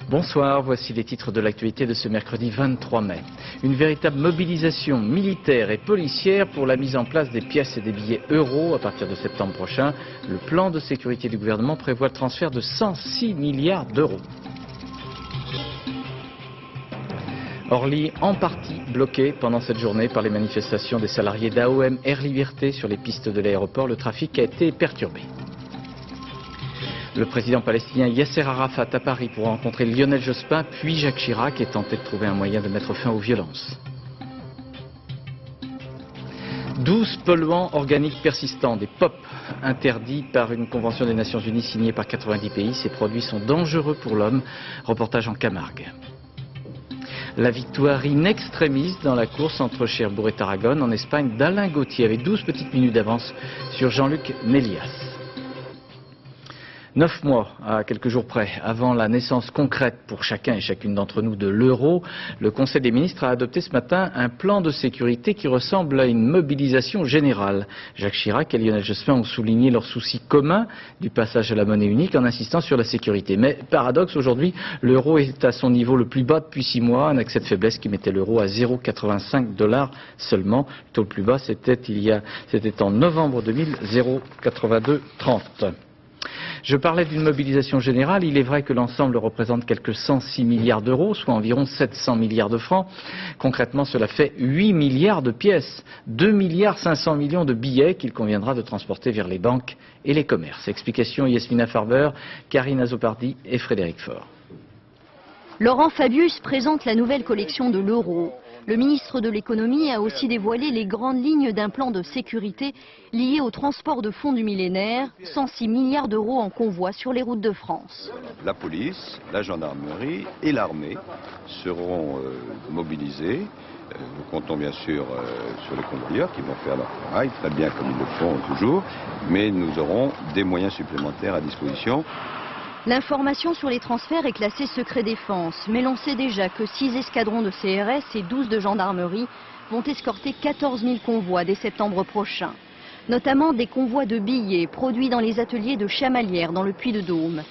Bonsoir, voici les titres de l'actualité de ce mercredi 23 mai. Une véritable mobilisation militaire et policière pour la mise en place des pièces et des billets euros à partir de septembre prochain. Le plan de sécurité du gouvernement prévoit le transfert de 106 milliards d'euros. Orly en partie bloqué pendant cette journée par les manifestations des salariés d'AOM Air Liberté sur les pistes de l'aéroport. Le trafic a été perturbé. Le président palestinien Yasser Arafat à Paris pour rencontrer Lionel Jospin puis Jacques Chirac et tenter de trouver un moyen de mettre fin aux violences. 12 polluants organiques persistants, des POP, interdits par une convention des Nations Unies signée par 90 pays. Ces produits sont dangereux pour l'homme. Reportage en Camargue. La victoire in extremis dans la course entre Cherbourg et Tarragone en Espagne d'Alain Gauthier avec 12 petites minutes d'avance sur Jean-Luc Mélias. 9 mois, à quelques jours près, avant la naissance concrète pour chacun et chacune d'entre nous de l'euro, le Conseil des ministres a adopté ce matin un plan de sécurité qui ressemble à une mobilisation générale. Jacques Chirac et Lionel Jospin ont souligné leur souci commun du passage à la monnaie unique en insistant sur la sécurité. Mais paradoxe, aujourd'hui, l'euro est à son niveau le plus bas depuis 6 mois, un accès de faiblesse qui mettait l'euro à 0,85 $ seulement. Le taux le plus bas, c'était en novembre 2000, 0,8230. Je parlais d'une mobilisation générale. Il est vrai que l'ensemble représente quelques 106 milliards d'euros, soit environ 700 milliards de francs. Concrètement, cela fait 8 milliards de pièces, 2 milliards 500 millions de billets qu'il conviendra de transporter vers les banques et les commerces. Explication Yasmina Farber, Karine Azopardi et Frédéric Faure. Laurent Fabius présente la nouvelle collection de l'euro. Le ministre de l'économie a aussi dévoilé les grandes lignes d'un plan de sécurité lié au transport de fonds du millénaire, 106 milliards d'euros en convoi sur les routes de France. La police, la gendarmerie et l'armée seront mobilisés. Nous comptons bien sûr sur les convoyeurs qui vont faire leur travail très bien comme ils le font toujours, mais nous aurons des moyens supplémentaires à disposition. L'information sur les transferts est classée secret défense, mais l'on sait déjà que 6 escadrons de CRS et 12 de gendarmerie vont escorter 14 000 convois dès septembre prochain. Notamment des convois de billets produits dans les ateliers de Chamalières dans le Puy-de-Dôme.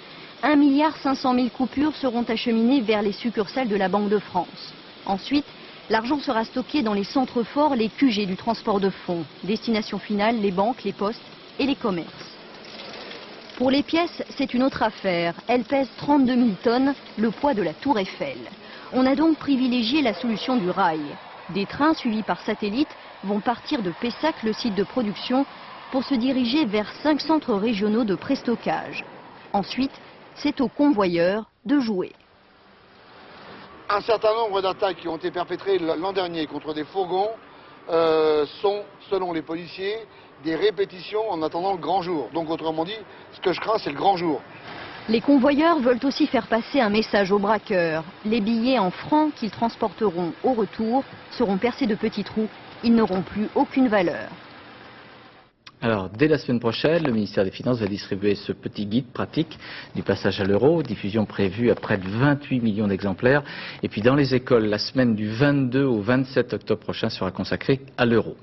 1 500 000 coupures seront acheminées vers les succursales de la Banque de France. Ensuite, l'argent sera stocké dans les centres forts, les QG du transport de fonds. Destination finale, les banques, les postes et les commerces. Pour les pièces, c'est une autre affaire. Elles pèsent 32 000 tonnes, le poids de la Tour Eiffel. On a donc privilégié la solution du rail. Des trains suivis par satellite vont partir de Pessac, le site de production, pour se diriger vers 5 centres régionaux de préstockage. Ensuite, c'est aux convoyeurs de jouer. Un certain nombre d'attaques qui ont été perpétrées l'an dernier contre des fourgons sont, selon les policiers, des répétitions en attendant le grand jour. Donc autrement dit, ce que je crains, c'est le grand jour. Les convoyeurs veulent aussi faire passer un message aux braqueurs. Les billets en francs qu'ils transporteront au retour seront percés de petits trous. Ils n'auront plus aucune valeur. Alors, dès la semaine prochaine, le ministère des Finances va distribuer ce petit guide pratique du passage à l'euro, diffusion prévue à près de 28 millions d'exemplaires. Et puis dans les écoles, la semaine du 22 au 27 octobre prochain sera consacrée à l'euro.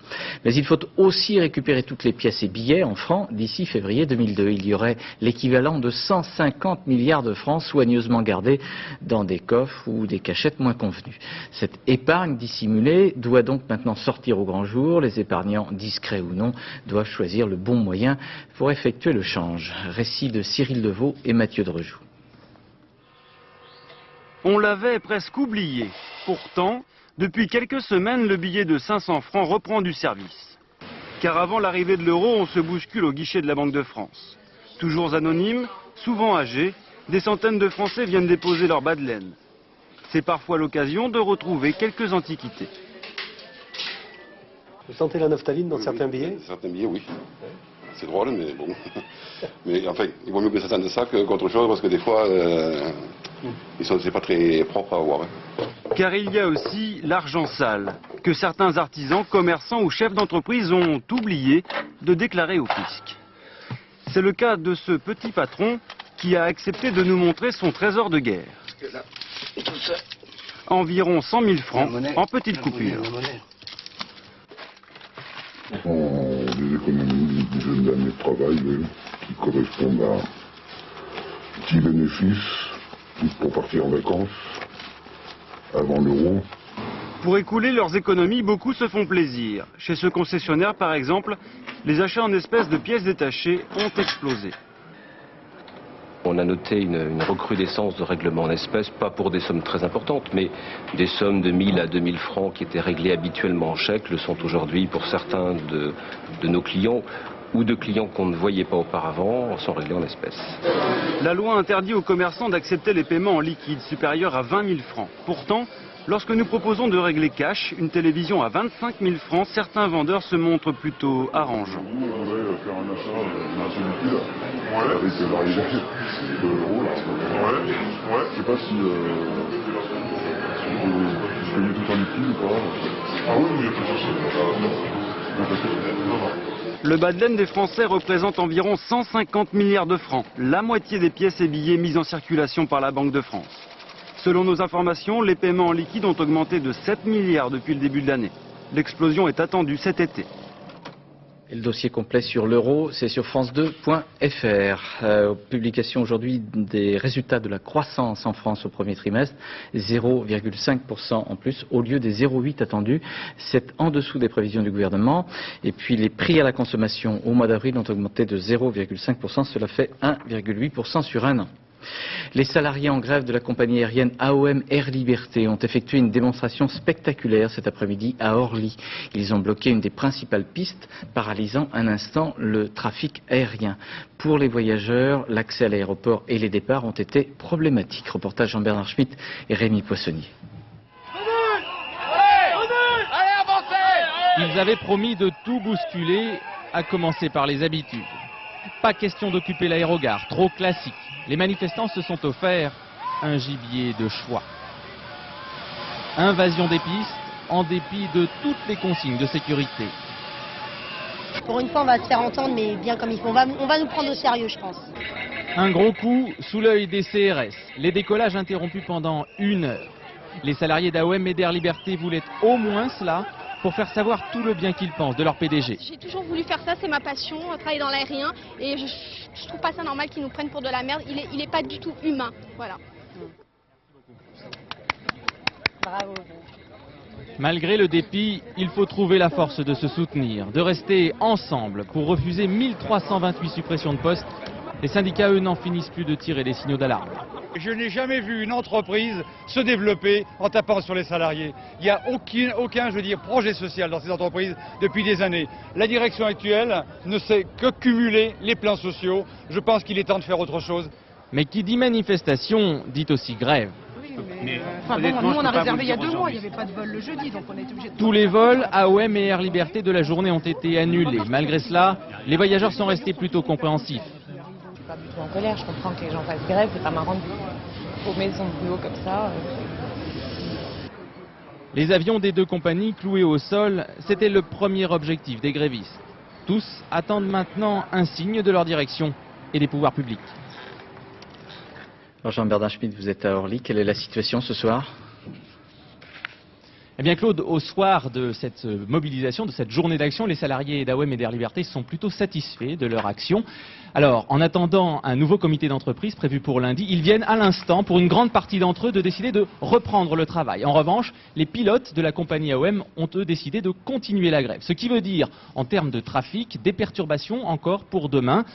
Mais il faut aussi récupérer toutes les pièces et billets en francs d'ici février 2002. Il y aurait l'équivalent de 150 milliards de francs soigneusement gardés dans des coffres ou des cachettes moins convenues. Cette épargne dissimulée doit donc maintenant sortir au grand jour. Les épargnants, discrets ou non, doivent choisir le bon moyen pour effectuer le change. Récit de Cyril Deveau et Mathieu Drejoux. On l'avait presque oublié. Pourtant, depuis quelques semaines, le billet de 500 francs reprend du service. Car avant l'arrivée de l'euro, on se bouscule au guichet de la Banque de France. Toujours anonymes, souvent âgés, des centaines de Français viennent déposer leur bas de laine. C'est parfois l'occasion de retrouver quelques antiquités. Vous sentez la naphtaline dans certains billets? Certains billets, oui. C'est drôle, mais bon. Mais enfin, il vaut mieux que ça sente ça qu'autre chose, parce que des fois, c'est pas très propre à avoir. Car il y a aussi l'argent sale, que certains artisans, commerçants ou chefs d'entreprise ont oublié de déclarer au fisc. C'est le cas de ce petit patron qui a accepté de nous montrer son trésor de guerre. Environ 100 000 francs en petites coupures. des économies d'une dizaine d'années de travail qui correspondent à petits bénéfices pour partir en vacances avant l'euro. Pour écouler leurs économies, beaucoup se font plaisir. Chez ce concessionnaire, par exemple, les achats en espèces de pièces détachées ont explosé. On a noté une recrudescence de règlements en espèces, pas pour des sommes très importantes, mais des sommes de 1000 à 2000 francs qui étaient réglées habituellement en chèques le sont aujourd'hui pour certains de nos clients ou de clients qu'on ne voyait pas auparavant sont réglés en espèces. La loi interdit aux commerçants d'accepter les paiements en liquide supérieurs à 20 000 francs. Pourtant, lorsque nous proposons de régler cash une télévision à 25 000 francs, certains vendeurs se montrent plutôt arrangeants. Nous, on voudrait faire un achat d'un liquide avec l'arrivée de l'euro. Je sais pas si on peut payer tout en liquide ou pas. Ah oui, il y a tout ça. Le bas de laine des Français représente environ 150 milliards de francs, la moitié des pièces et billets mis en circulation par la Banque de France. Selon nos informations, les paiements en liquide ont augmenté de 7 milliards depuis le début de l'année. L'explosion est attendue cet été. Et le dossier complet sur l'euro, c'est sur france2.fr. Publication aujourd'hui des résultats de la croissance en France au premier trimestre, 0,5% en plus au lieu des 0,8 attendus. C'est en dessous des prévisions du gouvernement. Et puis les prix à la consommation au mois d'avril ont augmenté de 0,5%. Cela fait 1,8% sur un an. Les salariés en grève de la compagnie aérienne AOM Air Liberté ont effectué une démonstration spectaculaire cet après-midi à Orly. Ils ont bloqué une des principales pistes, paralysant un instant le trafic aérien. Pour les voyageurs, l'accès à l'aéroport et les départs ont été problématiques. Reportage Jean-Bernard Schmitt et Rémi Poissonnier. Ils avaient promis de tout bousculer, à commencer par les habitudes. Pas question d'occuper l'aérogare, trop classique. Les manifestants se sont offerts un gibier de choix. Invasion des pistes, en dépit de toutes les consignes de sécurité. Pour une fois, on va se faire entendre, mais bien comme il faut. On va nous prendre au sérieux, je pense. Un gros coup sous l'œil des CRS. Les décollages interrompus pendant 1 heure. Les salariés d'AOM et d'Air Liberté voulaient au moins cela pour faire savoir tout le bien qu'ils pensent de leur PDG. J'ai toujours voulu faire ça, c'est ma passion, travailler dans l'aérien. Et je trouve pas ça normal qu'ils nous prennent pour de la merde. Il est pas du tout humain. Voilà. Bravo. Malgré le dépit, il faut trouver la force de se soutenir, de rester ensemble pour refuser 1328 suppressions de postes. Les syndicats, eux, n'en finissent plus de tirer des signaux d'alarme. Je n'ai jamais vu une entreprise se développer en tapant sur les salariés. Il n'y a aucun, projet social dans ces entreprises depuis des années. La direction actuelle ne sait que cumuler les plans sociaux. Je pense qu'il est temps de faire autre chose. Mais qui dit manifestation, dit aussi grève. Nous on a réservé il y a 2 mois, il n'y avait pas de vol le jeudi, donc on est obligé de... Tous les vols AOM et Air Liberté de la journée ont été annulés. Malgré cela, les voyageurs sont restés plutôt compréhensifs. Je suis pas du tout en colère, je comprends que les gens fassent grève, c'est pas marrant de paumer son boulot comme ça. Les avions des 2 compagnies cloués au sol, c'était le premier objectif des grévistes. Tous attendent maintenant un signe de leur direction et des pouvoirs publics. Alors Jean-Bernard Schmitt, vous êtes à Orly. Quelle est la situation ce soir ? Eh bien Claude, au soir de cette mobilisation, de cette journée d'action, les salariés d'AOM et d'Air Liberté sont plutôt satisfaits de leur action. Alors, en attendant un nouveau comité d'entreprise prévu pour lundi, ils viennent à l'instant, pour une grande partie d'entre eux, de décider de reprendre le travail. En revanche, les pilotes de la compagnie AOM ont eux décidé de continuer la grève. Ce qui veut dire, en termes de trafic, des perturbations encore pour demain.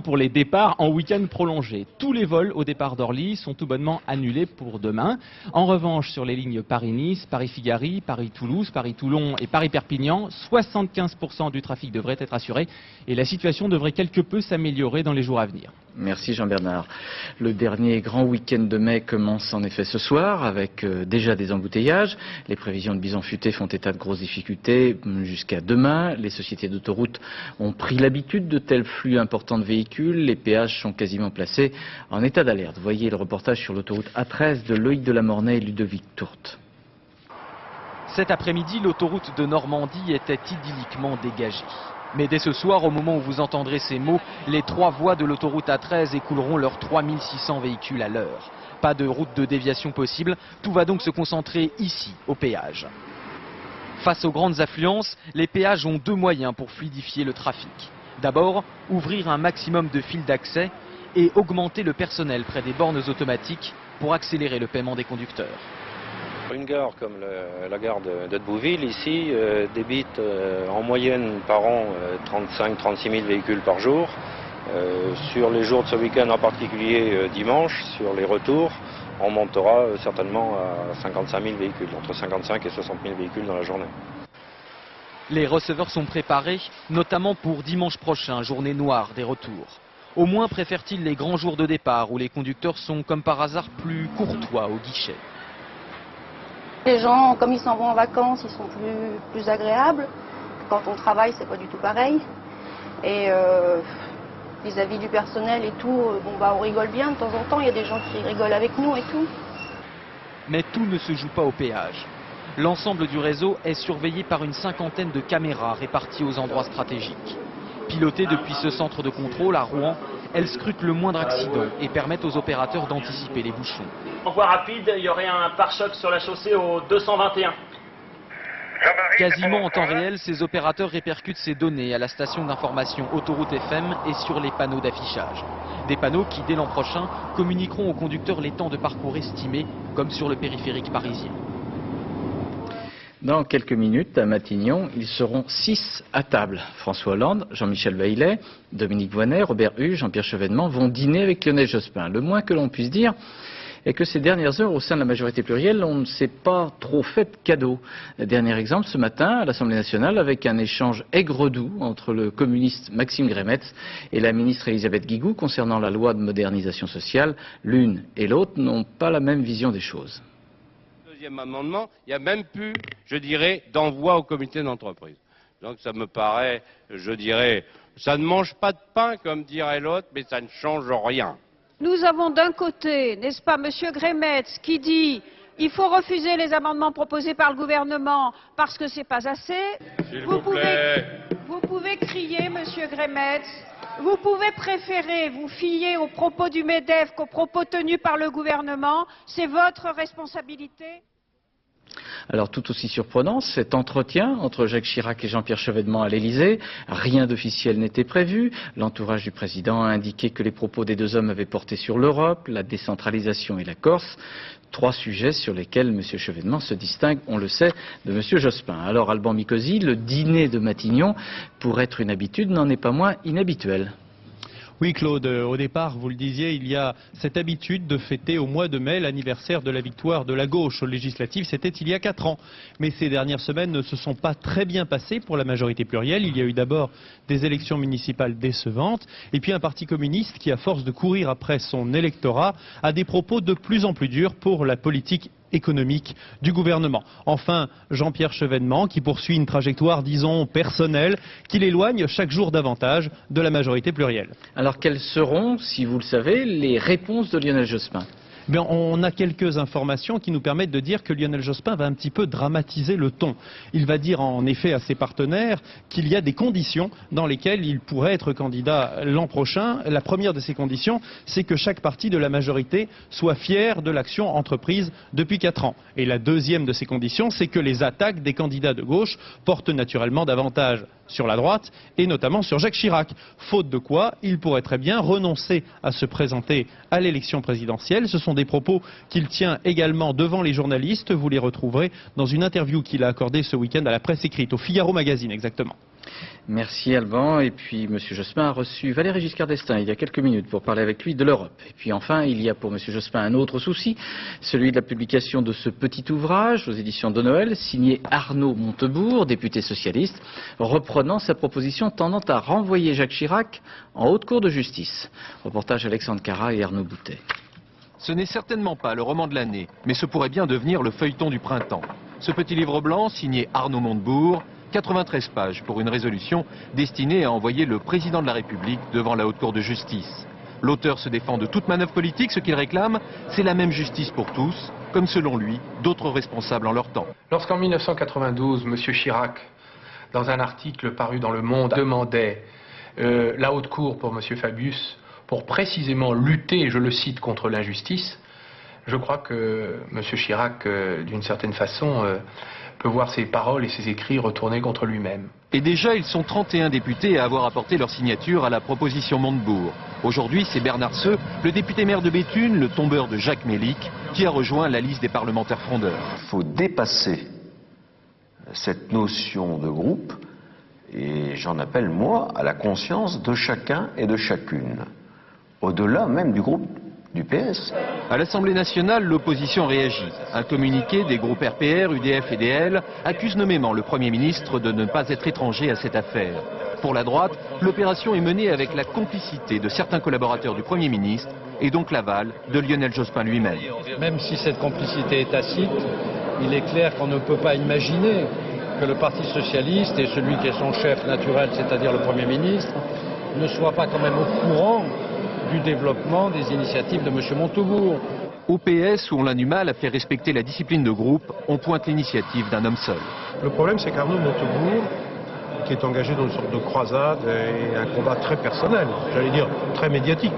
Pour les départs en week-end prolongé. Tous les vols au départ d'Orly sont tout bonnement annulés pour demain. En revanche, sur les lignes Paris-Nice, Paris-Figari, Paris-Toulouse, Paris-Toulon et Paris-Perpignan, 75% du trafic devrait être assuré et la situation devrait quelque peu s'améliorer dans les jours à venir. Merci Jean-Bernard. Le dernier grand week-end de mai commence en effet ce soir avec déjà des embouteillages. Les prévisions de Bison Futé font état de grosses difficultés jusqu'à demain. Les sociétés d'autoroutes ont pris l'habitude de tels flux importants de véhicules. Les péages sont quasiment placés en état d'alerte. Voyez le reportage sur l'autoroute A13 de Loïc de la Mornay et Ludovic Tourte. Cet après-midi, l'autoroute de Normandie était idylliquement dégagée. Mais dès ce soir, au moment où vous entendrez ces mots, les 3 voies de l'autoroute A13 écouleront leurs 3600 véhicules à l'heure. Pas de route de déviation possible, tout va donc se concentrer ici, au péage. Face aux grandes affluences, les péages ont deux moyens pour fluidifier le trafic. D'abord, ouvrir un maximum de files d'accès et augmenter le personnel près des bornes automatiques pour accélérer le paiement des conducteurs. Une gare comme la gare de Bouville, ici, débite en moyenne par an 35-36 000 véhicules par jour. Sur les jours de ce week-end, en particulier dimanche, sur les retours, on montera certainement à 55 000 véhicules, entre 55 et 60 000 véhicules dans la journée. Les receveurs sont préparés, notamment pour dimanche prochain, journée noire des retours. Au moins préfèrent-ils les grands jours de départ où les conducteurs sont comme par hasard plus courtois au guichet. Les gens, comme ils s'en vont en vacances, ils sont plus agréables. Quand on travaille, c'est pas du tout pareil. Et vis-à-vis du personnel et tout, on rigole bien de temps en temps. Il y a des gens qui rigolent avec nous et tout. Mais tout ne se joue pas au péage. L'ensemble du réseau est surveillé par une cinquantaine de caméras réparties aux endroits stratégiques. Pilotées depuis ce centre de contrôle à Rouen, elles scrutent le moindre accident et permettent aux opérateurs d'anticiper les bouchons. En voie rapide, il y aurait un pare-choc sur la chaussée au 221. Quasiment en temps réel, ces opérateurs répercutent ces données à la station d'information Autoroute FM et sur les panneaux d'affichage. Des panneaux qui, dès l'an prochain, communiqueront aux conducteurs les temps de parcours estimés, comme sur le périphérique parisien. Dans quelques minutes, à Matignon, ils seront 6 à table. François Hollande, Jean-Michel Baillet, Dominique Voynet, Robert Hue, Jean-Pierre Chevènement vont dîner avec Lionel Jospin. Le moins que l'on puisse dire est que ces dernières heures, au sein de la majorité plurielle, on ne s'est pas trop fait de cadeaux. Dernier exemple, ce matin, à l'Assemblée nationale, avec un échange aigre-doux entre le communiste Maxime Grémetz et la ministre Elisabeth Guigou concernant la loi de modernisation sociale. L'une et l'autre n'ont pas la même vision des choses. Deuxième amendement, il n'y a même plus, je dirais, d'envoi au comité d'entreprise. Donc ça me paraît, je dirais, ça ne mange pas de pain, comme dirait l'autre, mais ça ne change rien. Nous avons d'un côté, n'est-ce pas, M. Grémetz, qui dit il faut refuser les amendements proposés par le gouvernement parce que c'est pas assez. Vous pouvez crier, M. Grémetz. Vous pouvez préférer vous fier aux propos du MEDEF qu'aux propos tenus par le gouvernement. C'est votre responsabilité. Alors tout aussi surprenant, cet entretien entre Jacques Chirac et Jean-Pierre Chevènement à l'Élysée. Rien d'officiel n'était prévu. L'entourage du président a indiqué que les propos des deux hommes avaient porté sur l'Europe, la décentralisation et la Corse. 3 sujets sur lesquels M. Chevènement se distingue, on le sait, de M. Jospin. Alors Alban Mikosi, le dîner de Matignon, pour être une habitude, n'en est pas moins inhabituel. Oui, Claude, au départ, vous le disiez, il y a cette habitude de fêter au mois de mai l'anniversaire de la victoire de la gauche aux législatives. C'était il y a 4 ans. Mais ces dernières semaines ne se sont pas très bien passées pour la majorité plurielle. Il y a eu d'abord des élections municipales décevantes et puis un parti communiste qui, à force de courir après son électorat, a des propos de plus en plus durs pour la politique économique du gouvernement. Enfin, Jean-Pierre Chevènement qui poursuit une trajectoire, disons, personnelle, qui l'éloigne chaque jour davantage de la majorité plurielle. Alors quelles seront, si vous le savez, les réponses de Lionel Jospin ? Bien, on a quelques informations qui nous permettent de dire que Lionel Jospin va un petit peu dramatiser le ton. Il va dire en effet à ses partenaires qu'il y a des conditions dans lesquelles il pourrait être candidat l'an prochain. La première de ces conditions, c'est que chaque parti de la majorité soit fier de l'action entreprise depuis 4 ans. Et la deuxième de ces conditions, c'est que les attaques des candidats de gauche portent naturellement davantage sur la droite et notamment sur Jacques Chirac. Faute de quoi, il pourrait très bien renoncer à se présenter à l'élection présidentielle. Ce sont des propos qu'il tient également devant les journalistes. Vous les retrouverez dans une interview qu'il a accordée ce week-end à la presse écrite, au Figaro Magazine exactement. Merci Alban. Et puis M. Jospin a reçu Valéry Giscard d'Estaing il y a quelques minutes pour parler avec lui de l'Europe. Et puis enfin, il y a pour M. Jospin un autre souci, celui de la publication de ce petit ouvrage aux éditions de Noël, signé Arnaud Montebourg, député socialiste, reprenant sa proposition tendant à renvoyer Jacques Chirac en haute cour de justice. Reportage Alexandre Cara et Arnaud Boutet. Ce n'est certainement pas le roman de l'année, mais ce pourrait bien devenir le feuilleton du printemps. Ce petit livre blanc, signé Arnaud Montebourg, 93 pages pour une résolution destinée à envoyer le président de la République devant la Haute Cour de justice. L'auteur se défend de toute manœuvre politique, ce qu'il réclame, c'est la même justice pour tous, comme selon lui, d'autres responsables en leur temps. Lorsqu'en 1992, M. Chirac, dans un article paru dans Le Monde, demandait la Haute Cour pour M. Fabius pour précisément lutter, je le cite, contre l'injustice, je crois que M. Chirac, d'une certaine façon, peut voir ses paroles et ses écrits retournés contre lui-même. Et déjà, ils sont 31 députés à avoir apporté leur signature à la proposition Montebourg. Aujourd'hui, c'est Bernard Seux, le député maire de Béthune, le tombeur de Jacques Mélic, qui a rejoint la liste des parlementaires frondeurs. Il faut dépasser cette notion de groupe, et j'en appelle, moi, à la conscience de chacun et de chacune, au-delà même du groupe du PS. À l'Assemblée nationale, l'opposition réagit. Un communiqué des groupes RPR, UDF et DL accuse nommément le Premier ministre de ne pas être étranger à cette affaire. Pour la droite, l'opération est menée avec la complicité de certains collaborateurs du Premier ministre et donc l'aval de Lionel Jospin lui-même. Même si cette complicité est tacite, il est clair qu'on ne peut pas imaginer que le Parti socialiste et celui qui est son chef naturel, c'est-à-dire le Premier ministre, ne soient pas quand même au courant du développement des initiatives de M. Montebourg. Au PS, où on a du mal à faire respecter la discipline de groupe, on pointe l'initiative d'un homme seul. Le problème, c'est qu'Arnaud Montebourg, qui est engagé dans une sorte de croisade et un combat très personnel, j'allais dire très médiatique,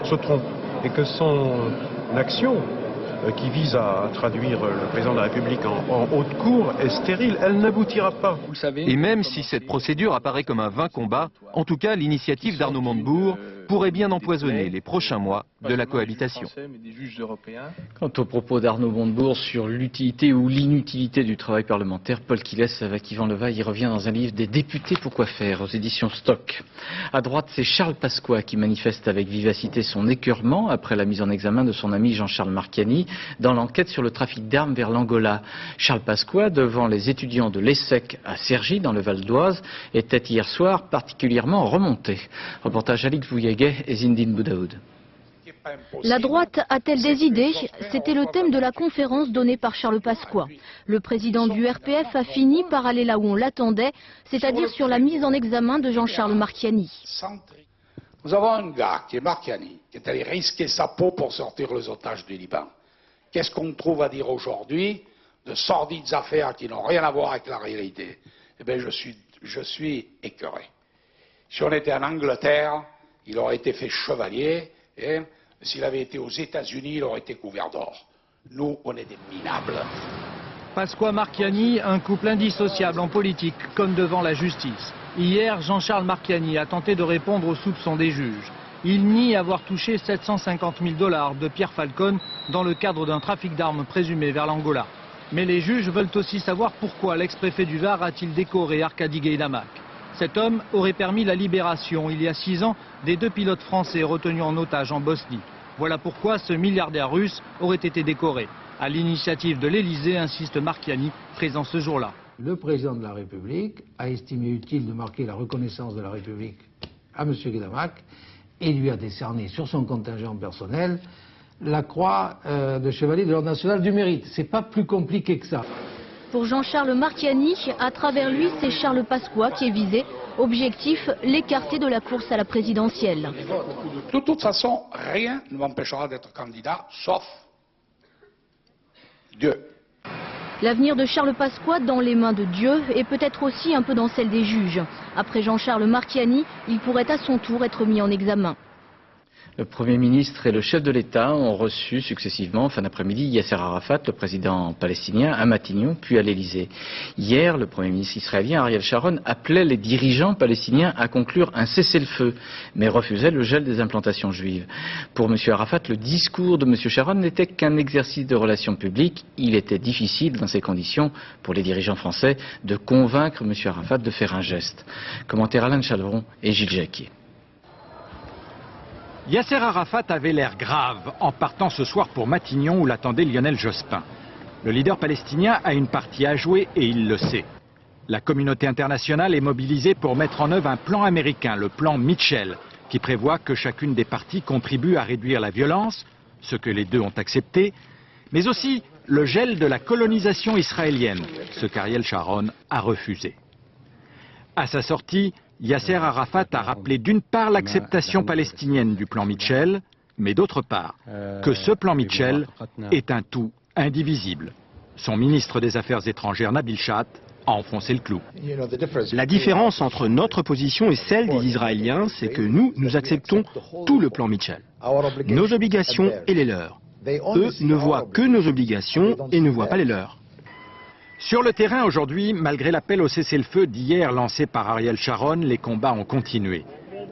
se trompe. Et que son action, qui vise à traduire le président de la République en haute cour, est stérile. Elle n'aboutira pas. Vous le savez. Et même si cette procédure apparaît comme un vain combat, en tout cas, l'initiative d'Arnaud Montebourg pourrait bien empoisonner les prochains mois de la cohabitation. Quant aux propos d'Arnaud Montebourg sur l'utilité ou l'inutilité du travail parlementaire, Paul Quilles avec Yvan Levaille y revient dans un livre des députés Pourquoi faire aux éditions Stock. À droite, c'est Charles Pasqua qui manifeste avec vivacité son écœurement après la mise en examen de son ami Jean-Charles Marchiani dans l'enquête sur le trafic d'armes vers l'Angola. Charles Pasqua, devant les étudiants de l'ESSEC à Cergy, dans le Val d'Oise, était hier soir particulièrement remonté. Reportage Alix Vouyeguet et Zindine Boudaoud. La droite a-t-elle des idées? C'était le thème de la conférence donnée par Charles Pasqua. Le président du RPF a fini par aller là où on l'attendait, c'est-à-dire sur la mise en examen de Jean-Charles Marchiani. Nous avons un gars qui est Marchiani, qui est allé risquer sa peau pour sortir les otages du Liban. Qu'est-ce qu'on trouve à dire aujourd'hui de sordides affaires qui n'ont rien à voir avec la réalité? Eh bien, je suis écœuré. Si on était en Angleterre, il aurait été fait chevalier, et s'il avait été aux États-Unis, il aurait été couvert d'or. Nous, on est des minables. Pasqua Marchiani, un couple indissociable en politique, comme devant la justice. Hier, Jean-Charles Marchiani a tenté de répondre aux soupçons des juges. Il nie avoir touché 750 000 $ de Pierre Falcone dans le cadre d'un trafic d'armes présumé vers l'Angola. Mais les juges veulent aussi savoir pourquoi l'ex-préfet du Var a-t-il décoré Arkady Gaïdamak. Cet homme aurait permis la libération, il y a 6 ans, des 2 pilotes français retenus en otage en Bosnie. Voilà pourquoi ce milliardaire russe aurait été décoré. À l'initiative de l'Élysée, insiste Marchiani, présent ce jour-là. Le président de la République a estimé utile de marquer la reconnaissance de la République à M. Gaïdamak et lui a décerné sur son contingent personnel la croix de chevalier de l'Ordre national du mérite. C'est pas plus compliqué que ça. Pour Jean-Charles Marchiani, à travers lui, c'est Charles Pasqua qui est visé. Objectif, l'écarter de la course à la présidentielle. De toute façon, rien ne m'empêchera d'être candidat, sauf Dieu. L'avenir de Charles Pasqua dans les mains de Dieu et peut-être aussi un peu dans celle des juges. Après Jean-Charles Marchiani, il pourrait à son tour être mis en examen. Le Premier ministre et le chef de l'État ont reçu successivement, fin d'après-midi, Yasser Arafat, le président palestinien, à Matignon, puis à l'Élysée. Hier, le Premier ministre israélien, Ariel Sharon, appelait les dirigeants palestiniens à conclure un cessez-le-feu, mais refusait le gel des implantations juives. Pour M. Arafat, le discours de M. Sharon n'était qu'un exercice de relations publiques. Il était difficile, dans ces conditions, pour les dirigeants français, de convaincre M. Arafat de faire un geste. Commentaire Alain Chalvron et Gilles Jacquier. Yasser Arafat avait l'air grave en partant ce soir pour Matignon où l'attendait Lionel Jospin. Le leader palestinien a une partie à jouer et il le sait. La communauté internationale est mobilisée pour mettre en œuvre un plan américain, le plan Mitchell, qui prévoit que chacune des parties contribue à réduire la violence, ce que les deux ont accepté, mais aussi le gel de la colonisation israélienne, ce qu'Ariel Sharon a refusé. À sa sortie, Yasser Arafat a rappelé d'une part l'acceptation palestinienne du plan Mitchell, mais d'autre part que ce plan Mitchell est un tout indivisible. Son ministre des Affaires étrangères Nabil Chat a enfoncé le clou. La différence entre notre position et celle des Israéliens, c'est que nous acceptons tout le plan Mitchell, nos obligations et les leurs. Eux ne voient que nos obligations et ne voient pas les leurs. Sur le terrain aujourd'hui, malgré l'appel au cessez-le-feu d'hier lancé par Ariel Sharon, les combats ont continué.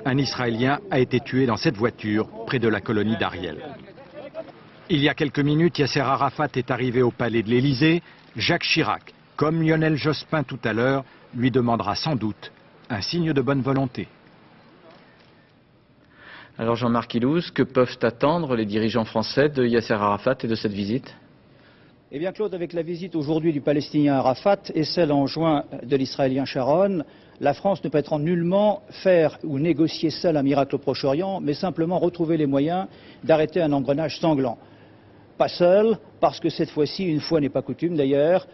Un Israélien a été tué dans cette voiture près de la colonie d'Ariel. Il y a quelques minutes, Yasser Arafat est arrivé au palais de l'Élysée. Jacques Chirac, comme Lionel Jospin tout à l'heure, lui demandera sans doute un signe de bonne volonté. Alors Jean-Marc Ilouz, que peuvent attendre les dirigeants français de Yasser Arafat et de cette visite ? Eh bien Claude, avec la visite aujourd'hui du Palestinien Arafat et celle en juin de l'Israélien Sharon, la France ne prétend nullement faire ou négocier seule un miracle au Proche-Orient, mais simplement retrouver les moyens d'arrêter un engrenage sanglant. Pas seul, parce que cette fois-ci, une fois n'est pas coutume d'ailleurs,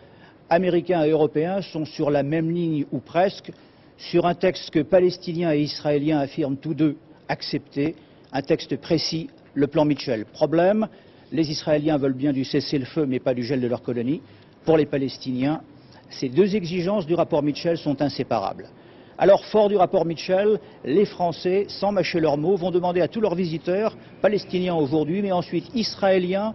Américains et Européens sont sur la même ligne ou presque, sur un texte que Palestiniens et Israéliens affirment tous deux accepter, un texte précis, le plan Mitchell. Problème, les Israéliens veulent bien du cessez-le-feu, mais pas du gel de leur colonie. Pour les Palestiniens, ces deux exigences du rapport Mitchell sont inséparables. Alors, fort du rapport Mitchell, les Français, sans mâcher leurs mots, vont demander à tous leurs visiteurs, palestiniens aujourd'hui, mais ensuite israéliens,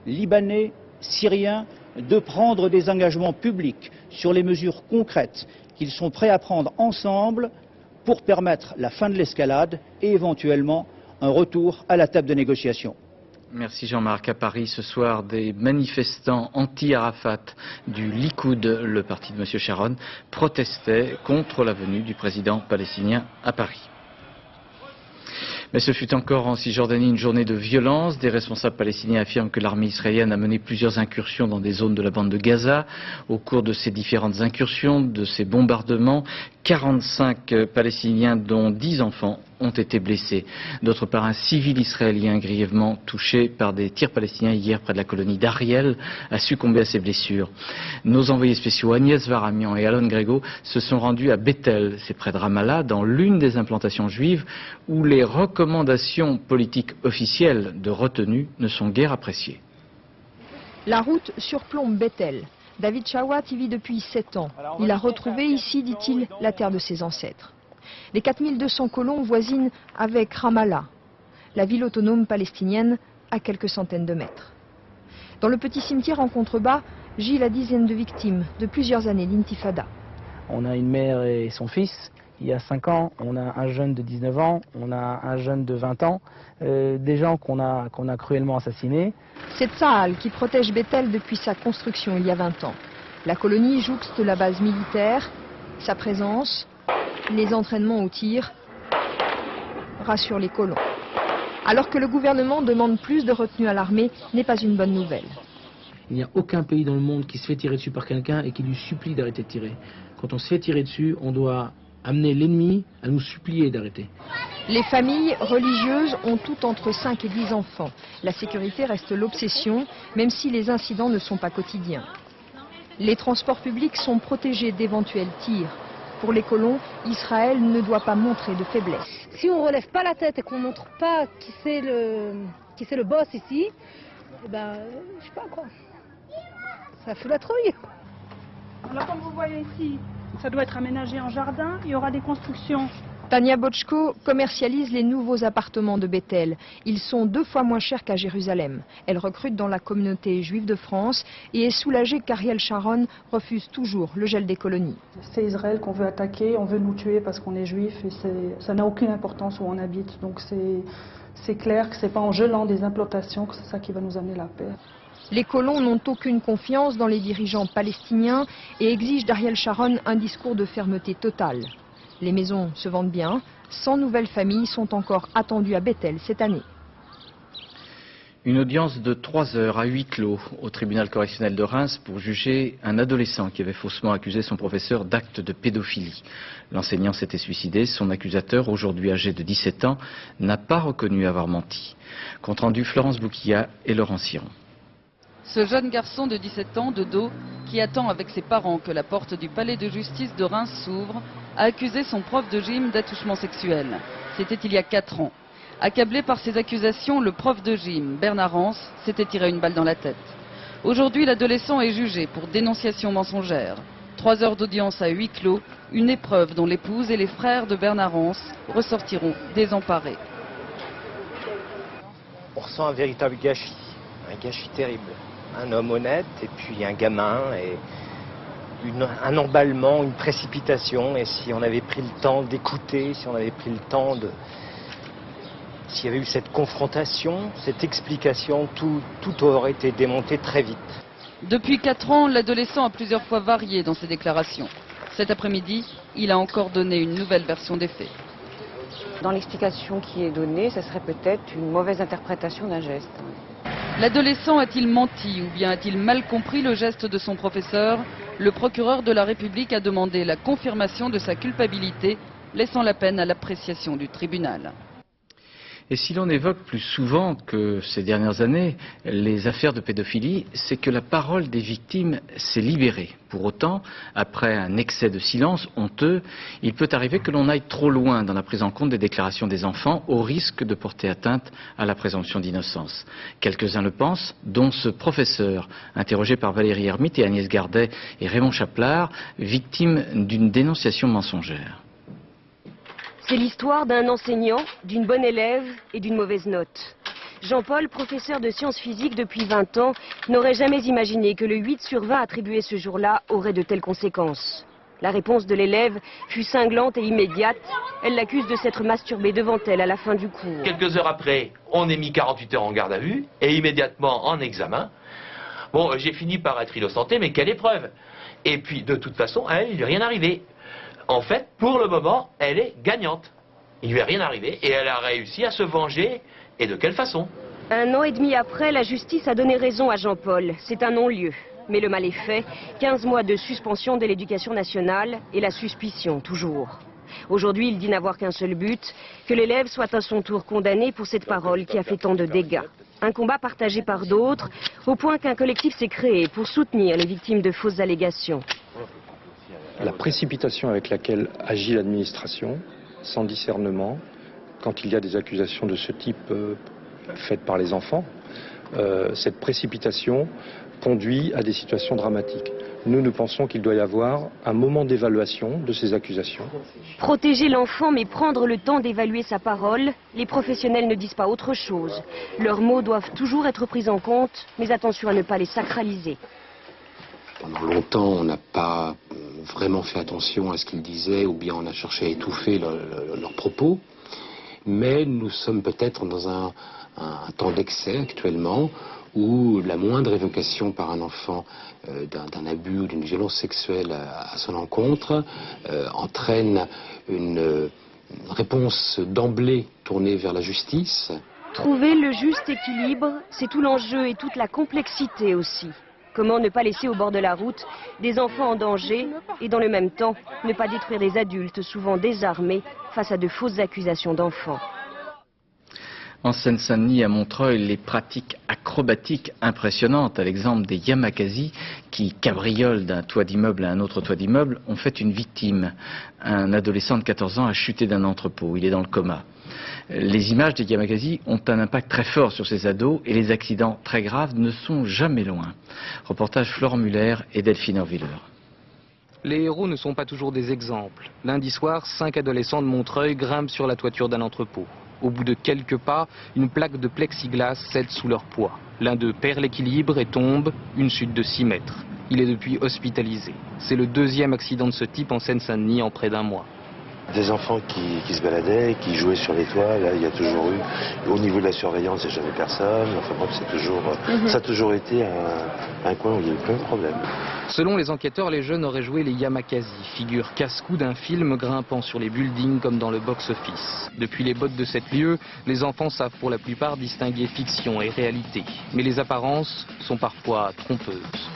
libanais, syriens, de prendre des engagements publics sur les mesures concrètes qu'ils sont prêts à prendre ensemble pour permettre la fin de l'escalade et éventuellement un retour à la table de négociation. Merci Jean-Marc. À Paris, ce soir, des manifestants anti-Arafat du Likoud, le parti de M. Sharon, protestaient contre la venue du président palestinien à Paris. Mais ce fut encore en Cisjordanie une journée de violence. Des responsables palestiniens affirment que l'armée israélienne a mené plusieurs incursions dans des zones de la bande de Gaza. Au cours de ces différentes incursions, de ces bombardements, 45 Palestiniens, dont 10 enfants, ont été blessés. D'autre part, un civil israélien grièvement touché par des tirs palestiniens hier près de la colonie d'Ariel a succombé à ses blessures. Nos envoyés spéciaux Agnès Varamian et Alon Grégo se sont rendus à Bethel, c'est près de Ramallah, dans l'une des implantations juives où les recommandations politiques officielles de retenue ne sont guère appréciées. La route surplombe Bethel. David Chawat y vit depuis 7 ans. Il a retrouvé ici, dit-il, la terre de ses ancêtres. Les 4200 colons voisinent avec Ramallah, la ville autonome palestinienne à quelques centaines de mètres. Dans le petit cimetière en contrebas, gît la dizaine de victimes de plusieurs années d'intifada. On a une mère et son fils, il y a 5 ans, on a un jeune de 19 ans, on a un jeune de 20 ans, des gens qu'on a cruellement assassinés. C'est Tsahal qui protège Bethel depuis sa construction il y a 20 ans. La colonie jouxte la base militaire, sa présence, les entraînements au tir rassurent les colons. Alors que le gouvernement demande plus de retenue à l'armée, n'est pas une bonne nouvelle. Il n'y a aucun pays dans le monde qui se fait tirer dessus par quelqu'un et qui lui supplie d'arrêter de tirer. Quand on se fait tirer dessus, on doit amener l'ennemi à nous supplier d'arrêter. Les familles religieuses ont toutes entre 5 et 10 enfants. La sécurité reste l'obsession, même si les incidents ne sont pas quotidiens. Les transports publics sont protégés d'éventuels tirs. Pour les colons, Israël ne doit pas montrer de faiblesse. Si on ne relève pas la tête et qu'on ne montre pas qui c'est le boss ici, eh ben, je sais pas quoi. Ça fout la trouille. Alors comme vous voyez ici, ça doit être aménagé en jardin, il y aura des constructions. Tania Bochko commercialise les nouveaux appartements de Bethel. Ils sont 2 fois moins chers qu'à Jérusalem. Elle recrute dans la communauté juive de France et est soulagée qu'Ariel Sharon refuse toujours le gel des colonies. C'est Israël qu'on veut attaquer, on veut nous tuer parce qu'on est juif et ça n'a aucune importance où on habite. Donc c'est clair que ce n'est pas en gelant des implantations que c'est ça qui va nous amener la paix. Les colons n'ont aucune confiance dans les dirigeants palestiniens et exigent d'Ariel Sharon un discours de fermeté totale. Les maisons se vendent bien, 100 nouvelles familles sont encore attendues à Bethel cette année. Une audience de 3 heures à huis clos au tribunal correctionnel de Reims pour juger un adolescent qui avait faussement accusé son professeur d'actes de pédophilie. L'enseignant s'était suicidé, son accusateur, aujourd'hui âgé de 17 ans, n'a pas reconnu avoir menti. Compte rendu Florence Bouquilla et Laurent Siron. Ce jeune garçon de 17 ans, de dos, qui attend avec ses parents que la porte du palais de justice de Reims s'ouvre, a accusé son prof de gym d'attouchement sexuel. C'était il y a 4 ans. Accablé par ces accusations, le prof de gym, Bernard Rance, s'était tiré une balle dans la tête. Aujourd'hui, l'adolescent est jugé pour dénonciation mensongère. 3 heures d'audience à huis clos, une épreuve dont l'épouse et les frères de Bernard Rance ressortiront désemparés. On ressent un véritable gâchis terrible. Un homme honnête et puis un gamin, et un emballement, une précipitation, et si on avait pris le temps d'écouter, si on avait pris le temps de... S'il y avait eu cette confrontation, cette explication, tout aurait été démonté très vite. Depuis 4 ans, l'adolescent a plusieurs fois varié dans ses déclarations. Cet après-midi, il a encore donné une nouvelle version des faits. Dans l'explication qui est donnée, ça serait peut-être une mauvaise interprétation d'un geste. L'adolescent a-t-il menti ou bien a-t-il mal compris le geste de son professeur? Le procureur de la République a demandé la confirmation de sa culpabilité, laissant la peine à l'appréciation du tribunal. Et si l'on évoque plus souvent que ces dernières années les affaires de pédophilie, c'est que la parole des victimes s'est libérée. Pour autant, après un excès de silence honteux, il peut arriver que l'on aille trop loin dans la prise en compte des déclarations des enfants au risque de porter atteinte à la présomption d'innocence. Quelques-uns le pensent, dont ce professeur, interrogé par Valérie Hermite et Agnès Gardet et Raymond Chaplard, victime d'une dénonciation mensongère. C'est l'histoire d'un enseignant, d'une bonne élève et d'une mauvaise note. Jean-Paul, professeur de sciences physiques depuis 20 ans, n'aurait jamais imaginé que le 8 sur 20 attribué ce jour-là aurait de telles conséquences. La réponse de l'élève fut cinglante et immédiate. Elle l'accuse de s'être masturbé devant elle à la fin du cours. Quelques heures après, on est mis 48 heures en garde à vue et immédiatement en examen. Bon, j'ai fini par être innocenté, mais quelle épreuve! Et puis, de toute façon, à elle, il lui est rien arrivé. En fait, pour le moment, elle est gagnante. Il lui est rien arrivé et elle a réussi à se venger. Et de quelle façon? 1 an et demi après, la justice a donné raison à Jean-Paul. C'est un non-lieu. Mais le mal est fait. 15 mois de suspension de l'éducation nationale et la suspicion, toujours. Aujourd'hui, il dit n'avoir qu'un seul but, que l'élève soit à son tour condamné pour cette parole qui a fait tant de dégâts. Un combat partagé par d'autres, au point qu'un collectif s'est créé pour soutenir les victimes de fausses allégations. La précipitation avec laquelle agit l'administration, sans discernement, quand il y a des accusations de ce type faites par les enfants, cette précipitation conduit à des situations dramatiques. Nous pensons qu'il doit y avoir un moment d'évaluation de ces accusations. Protéger l'enfant, mais prendre le temps d'évaluer sa parole, les professionnels ne disent pas autre chose. Leurs mots doivent toujours être pris en compte, mais attention à ne pas les sacraliser. Pendant longtemps, on n'a pas vraiment fait attention à ce qu'ils disaient ou bien on a cherché à étouffer leurs propos. Mais nous sommes peut-être dans un temps d'excès actuellement où la moindre évocation par un enfant d'un abus ou d'une violence sexuelle à son encontre entraîne une réponse d'emblée tournée vers la justice. Trouver le juste équilibre, c'est tout l'enjeu et toute la complexité aussi. Comment ne pas laisser au bord de la route des enfants en danger et dans le même temps ne pas détruire des adultes souvent désarmés face à de fausses accusations d'enfants. En Seine-Saint-Denis, à Montreuil, les pratiques acrobatiques impressionnantes, à l'exemple des yamakasi qui cabriolent d'un toit d'immeuble à un autre toit d'immeuble, ont fait une victime. Un adolescent de 14 ans a chuté d'un entrepôt, il est dans le coma. Les images des yamakasi ont un impact très fort sur ces ados et les accidents très graves ne sont jamais loin. Reportage Florent Muller et Delphine Orviller. Les héros ne sont pas toujours des exemples. Lundi soir, 5 adolescents de Montreuil grimpent sur la toiture d'un entrepôt. Au bout de quelques pas, une plaque de plexiglas cède sous leur poids. L'un d'eux perd l'équilibre et tombe, une chute de 6 mètres. Il est depuis hospitalisé. C'est le 2e accident de ce type en Seine-Saint-Denis en près d'un mois. Des enfants qui se baladaient, qui jouaient sur les toits, là il y a toujours eu, au niveau de la surveillance, il n'y a jamais personne, enfin bref, ça a toujours été un coin où il y a eu plein de problèmes. Selon les enquêteurs, les jeunes auraient joué les yamakasi, figure casse-cou d'un film grimpant sur les buildings comme dans le box-office. Depuis les bottes de 7 lieux, les enfants savent pour la plupart distinguer fiction et réalité. Mais les apparences sont parfois trompeuses.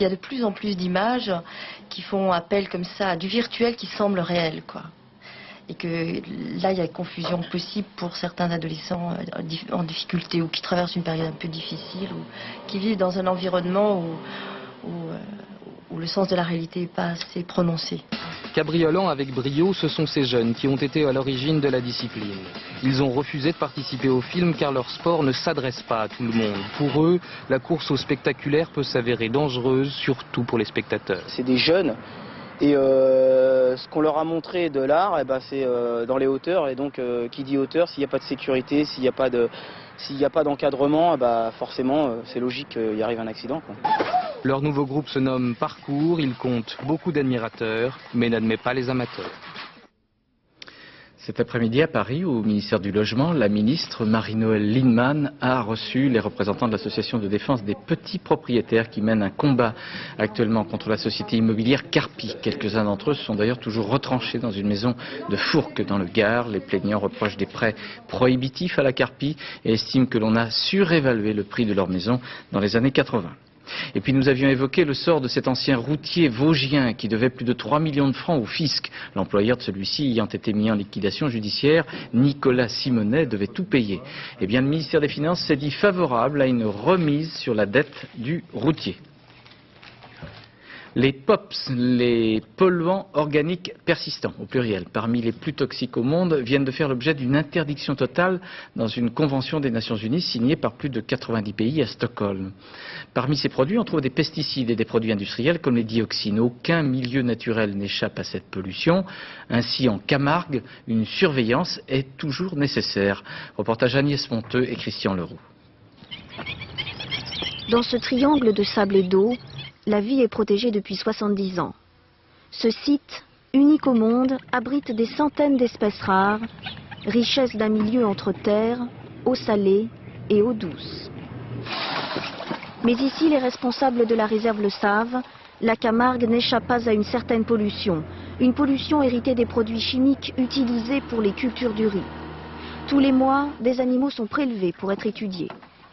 Il y a de plus en plus d'images qui font appel comme ça à du virtuel qui semble réel, quoi. Et que là, il y a confusion possible pour certains adolescents en difficulté ou qui traversent une période un peu difficile ou qui vivent dans un environnement où le sens de la réalité n'est pas assez prononcé. Cabriolant avec brio, ce sont ces jeunes qui ont été à l'origine de la discipline. Ils ont refusé de participer au film car leur sport ne s'adresse pas à tout le monde. Pour eux, la course au spectaculaire peut s'avérer dangereuse, surtout pour les spectateurs. C'est des jeunes et ce qu'on leur a montré de l'art, c'est dans les hauteurs. Et donc, qui dit hauteur, s'il n'y a pas de sécurité, s'il n'y a pas d'encadrement, forcément, c'est logique qu'il y arrive un accident, quoi. Leur nouveau groupe se nomme Parcours, il compte beaucoup d'admirateurs, mais n'admet pas les amateurs. Cet après-midi à Paris, au ministère du Logement, la ministre Marie-Noëlle Lienemann a reçu les représentants de l'association de défense des petits propriétaires qui mènent un combat actuellement contre la société immobilière Carpi. Quelques-uns d'entre eux sont d'ailleurs toujours retranchés dans une maison de Fourques dans le Gard. Les plaignants reprochent des prêts prohibitifs à la Carpi et estiment que l'on a surévalué le prix de leur maison dans les années 80. Et puis nous avions évoqué le sort de cet ancien routier vosgien qui devait plus de 3 millions de francs au fisc. L'employeur de celui-ci ayant été mis en liquidation judiciaire, Nicolas Simonet devait tout payer. Eh bien le ministère des Finances s'est dit favorable à une remise sur la dette du routier. Les POPs, les polluants organiques persistants, au pluriel, parmi les plus toxiques au monde, viennent de faire l'objet d'une interdiction totale dans une convention des Nations Unies signée par plus de 90 pays à Stockholm. Parmi ces produits, on trouve des pesticides et des produits industriels comme les dioxines. Aucun milieu naturel n'échappe à cette pollution. Ainsi, en Camargue, une surveillance est toujours nécessaire. Reportage Agnès Monteux et Christian Leroux. Dans ce triangle de sable et d'eau, la vie est protégée depuis 70 ans. Ce site, unique au monde, abrite des centaines d'espèces rares, richesse d'un milieu entre terre, eau salée et eau douce. Mais ici, les responsables de la réserve le savent, la Camargue n'échappe pas à une certaine pollution. Une pollution héritée des produits chimiques utilisés pour les cultures du riz. Tous les mois, des animaux sont prélevés pour être étudiés.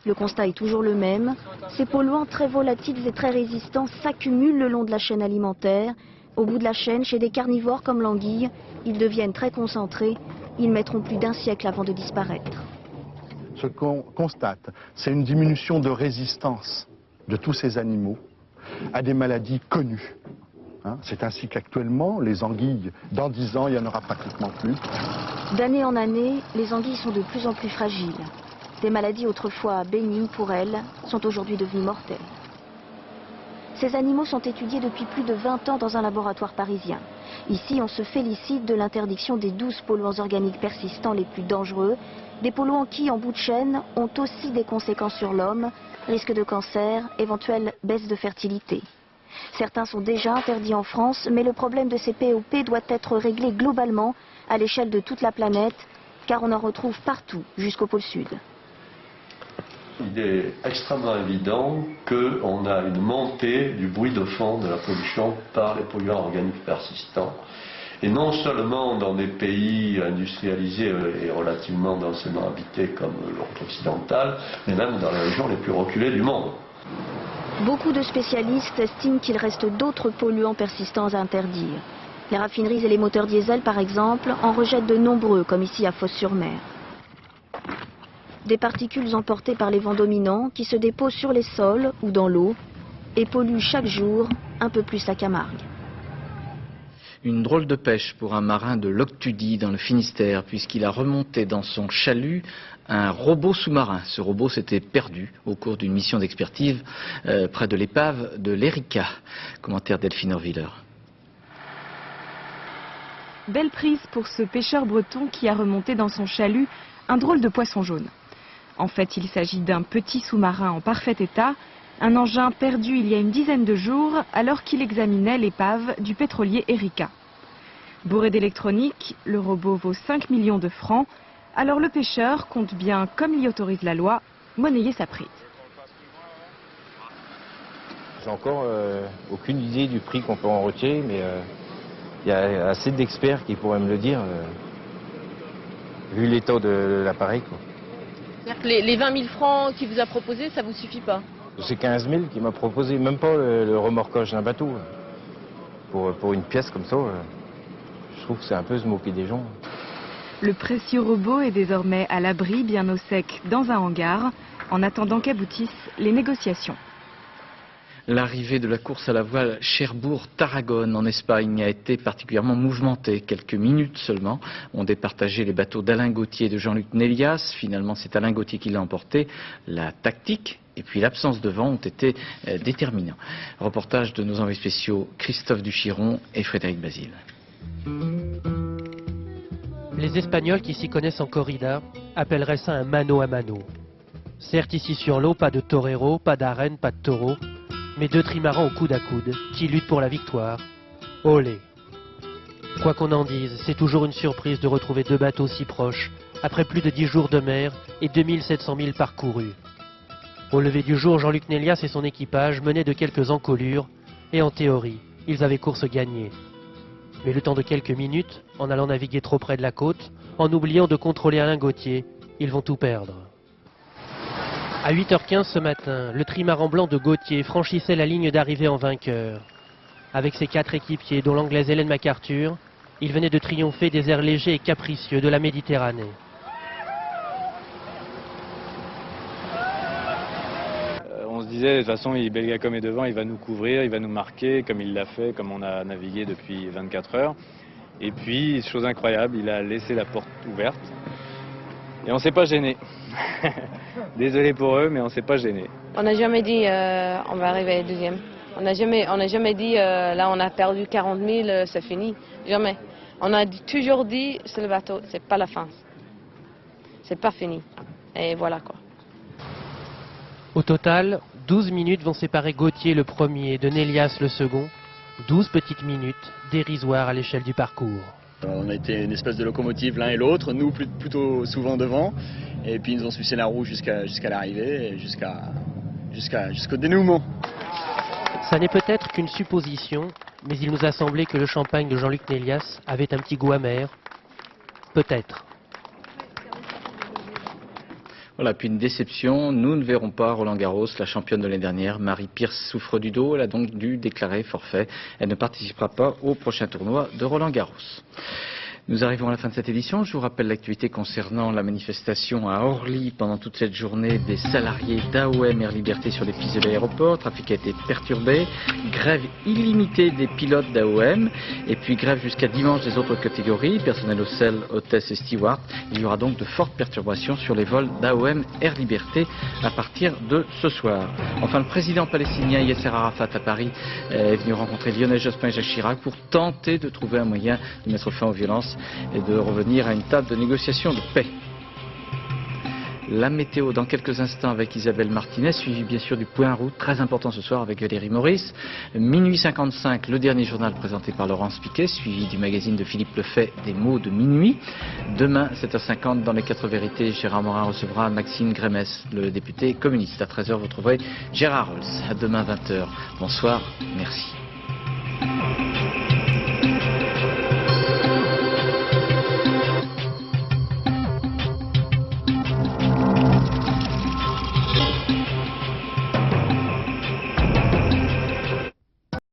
Le constat est toujours le même, ces polluants très volatiles et très résistants s'accumulent le long de la chaîne alimentaire. Au bout de la chaîne, chez des carnivores comme l'anguille, ils deviennent très concentrés, ils mettront plus d'un siècle avant de disparaître. Ce qu'on constate, c'est une diminution de résistance de tous ces animaux à des maladies connues. C'est ainsi qu'actuellement, les anguilles, dans 10 ans, il n'y en aura pratiquement plus. D'année en année, les anguilles sont de plus en plus fragiles. Des maladies autrefois bénignes pour elles sont aujourd'hui devenues mortelles. Ces animaux sont étudiés depuis plus de 20 ans dans un laboratoire parisien. Ici, on se félicite de l'interdiction des 12 polluants organiques persistants les plus dangereux, des polluants qui, en bout de chaîne, ont aussi des conséquences sur l'homme, risque de cancer, éventuelle baisse de fertilité. Certains sont déjà interdits en France, mais le problème de ces POP doit être réglé globalement à l'échelle de toute la planète, car on en retrouve partout, jusqu'au pôle Sud. Il est extrêmement évident qu'on a une montée du bruit de fond de la pollution par les polluants organiques persistants. Et non seulement dans des pays industrialisés et relativement densément habités comme l'Europe occidentale, mais même dans les régions les plus reculées du monde. Beaucoup de spécialistes estiment qu'il reste d'autres polluants persistants à interdire. Les raffineries et les moteurs diesel, par exemple, en rejettent de nombreux, comme ici à Fos-sur-Mer. Des particules emportées par les vents dominants qui se déposent sur les sols ou dans l'eau et polluent chaque jour un peu plus la Camargue. Une drôle de pêche pour un marin de Loctudie dans le Finistère, puisqu'il a remonté dans son chalut un robot sous-marin. Ce robot s'était perdu au cours d'une mission d'expertise près de l'épave de l'Erika. Commentaire Delphine Orviller. Belle prise pour ce pêcheur breton qui a remonté dans son chalut un drôle de poisson jaune. En fait, il s'agit d'un petit sous-marin en parfait état, un engin perdu il y a une dizaine de jours alors qu'il examinait l'épave du pétrolier Erika. Bourré d'électronique, le robot vaut 5 millions de francs, alors le pêcheur compte bien, comme l'y autorise la loi, monnayer sa prise. J'ai encore aucune idée du prix qu'on peut en retirer, mais il y a assez d'experts qui pourraient me le dire, vu l'état de l'appareil. Les 20 000 francs qu'il vous a proposé, ça vous suffit pas? C'est 15 000 qu'il m'a proposé, même pas le remorquage d'un bateau. Pour une pièce comme ça, je trouve que c'est un peu se moquer des gens. Le précieux robot est désormais à l'abri, bien au sec, dans un hangar, en attendant qu'aboutissent les négociations. L'arrivée de la course à la voile Cherbourg-Tarragone en Espagne a été particulièrement mouvementée. Quelques minutes seulement ont départagé les bateaux d'Alain Gauthier et de Jean-Luc Nélias. Finalement, c'est Alain Gauthier qui l'a emporté. La tactique et puis l'absence de vent ont été déterminants. Reportage de nos envoyés spéciaux Christophe Duchiron et Frédéric Basile. Les Espagnols qui s'y connaissent en corrida appelleraient ça un mano à mano. Certes, ici sur l'eau, pas de torero, pas d'arène, pas de taureau. mais 2 trimarans au coude à coude qui luttent pour la victoire. Olé! Quoi qu'on en dise, c'est toujours une surprise de retrouver 2 bateaux si proches, après plus de 10 jours de mer et 2700 milles parcourus. Au lever du jour, Jean-Luc Nélias et son équipage menaient de quelques encolures, et en théorie, ils avaient course gagnée. Mais le temps de quelques minutes, en allant naviguer trop près de la côte, en oubliant de contrôler Alain Gauthier, ils vont tout perdre. À 8h15 ce matin, le trimaran blanc de Gauthier franchissait la ligne d'arrivée en vainqueur. Avec ses 4 équipiers, dont l'anglaise Hélène MacArthur, il venait de triompher des airs légers et capricieux de la Méditerranée. On se disait, de toute façon, Belgacom est devant, il va nous couvrir, il va nous marquer, comme il l'a fait, comme on a navigué depuis 24 heures. Et puis, chose incroyable, il a laissé la porte ouverte. Et on ne s'est pas gêné. Désolé pour eux, mais on ne s'est pas gêné. On n'a jamais dit on va arriver deuxième. On n'a jamais dit là on a perdu 40 000, c'est fini. Jamais. On a toujours dit c'est le bateau, c'est pas la fin. C'est pas fini. Et voilà quoi. Au total, 12 minutes vont séparer Gauthier le premier de Nélias le second. 12 petites minutes, dérisoires à l'échelle du parcours. On a été une espèce de locomotive l'un et l'autre, nous plutôt souvent devant, et puis ils nous ont sucé la roue jusqu'à l'arrivée, et jusqu'au dénouement. Ça n'est peut-être qu'une supposition, mais il nous a semblé que le champagne de Jean-Luc Nélias avait un petit goût amer. Peut-être. Voilà, puis une déception, nous ne verrons pas Roland Garros, la championne de l'année dernière. Marie Pierce souffre du dos, elle a donc dû déclarer forfait. Elle ne participera pas au prochain tournoi de Roland Garros. Nous arrivons à la fin de cette édition. Je vous rappelle l'actualité concernant la manifestation à Orly pendant toute cette journée des salariés d'AOM Air Liberté sur les pistes de l'aéroport. Le trafic a été perturbé. Grève illimitée des pilotes d'AOM. Et puis grève jusqu'à dimanche des autres catégories, personnel au sel, hôtesse et steward. Il y aura donc de fortes perturbations sur les vols d'AOM Air Liberté à partir de ce soir. Enfin, le président palestinien Yasser Arafat à Paris est venu rencontrer Lionel Jospin et Jacques Chirac pour tenter de trouver un moyen de mettre fin aux violences et de revenir à une table de négociation de paix. La météo dans quelques instants avec Isabelle Martinez, suivi bien sûr du point route, très important ce soir avec Valérie Maurice. Minuit 55, le dernier journal présenté par Laurence Piquet, suivi du magazine de Philippe Lefebvre, des mots de minuit. Demain, 7h50, dans les 4 vérités, Gérard Morin recevra Maxime Grémès, le député communiste. À 13h, vous trouverez Gérard Rolls. À demain 20h. Bonsoir, merci.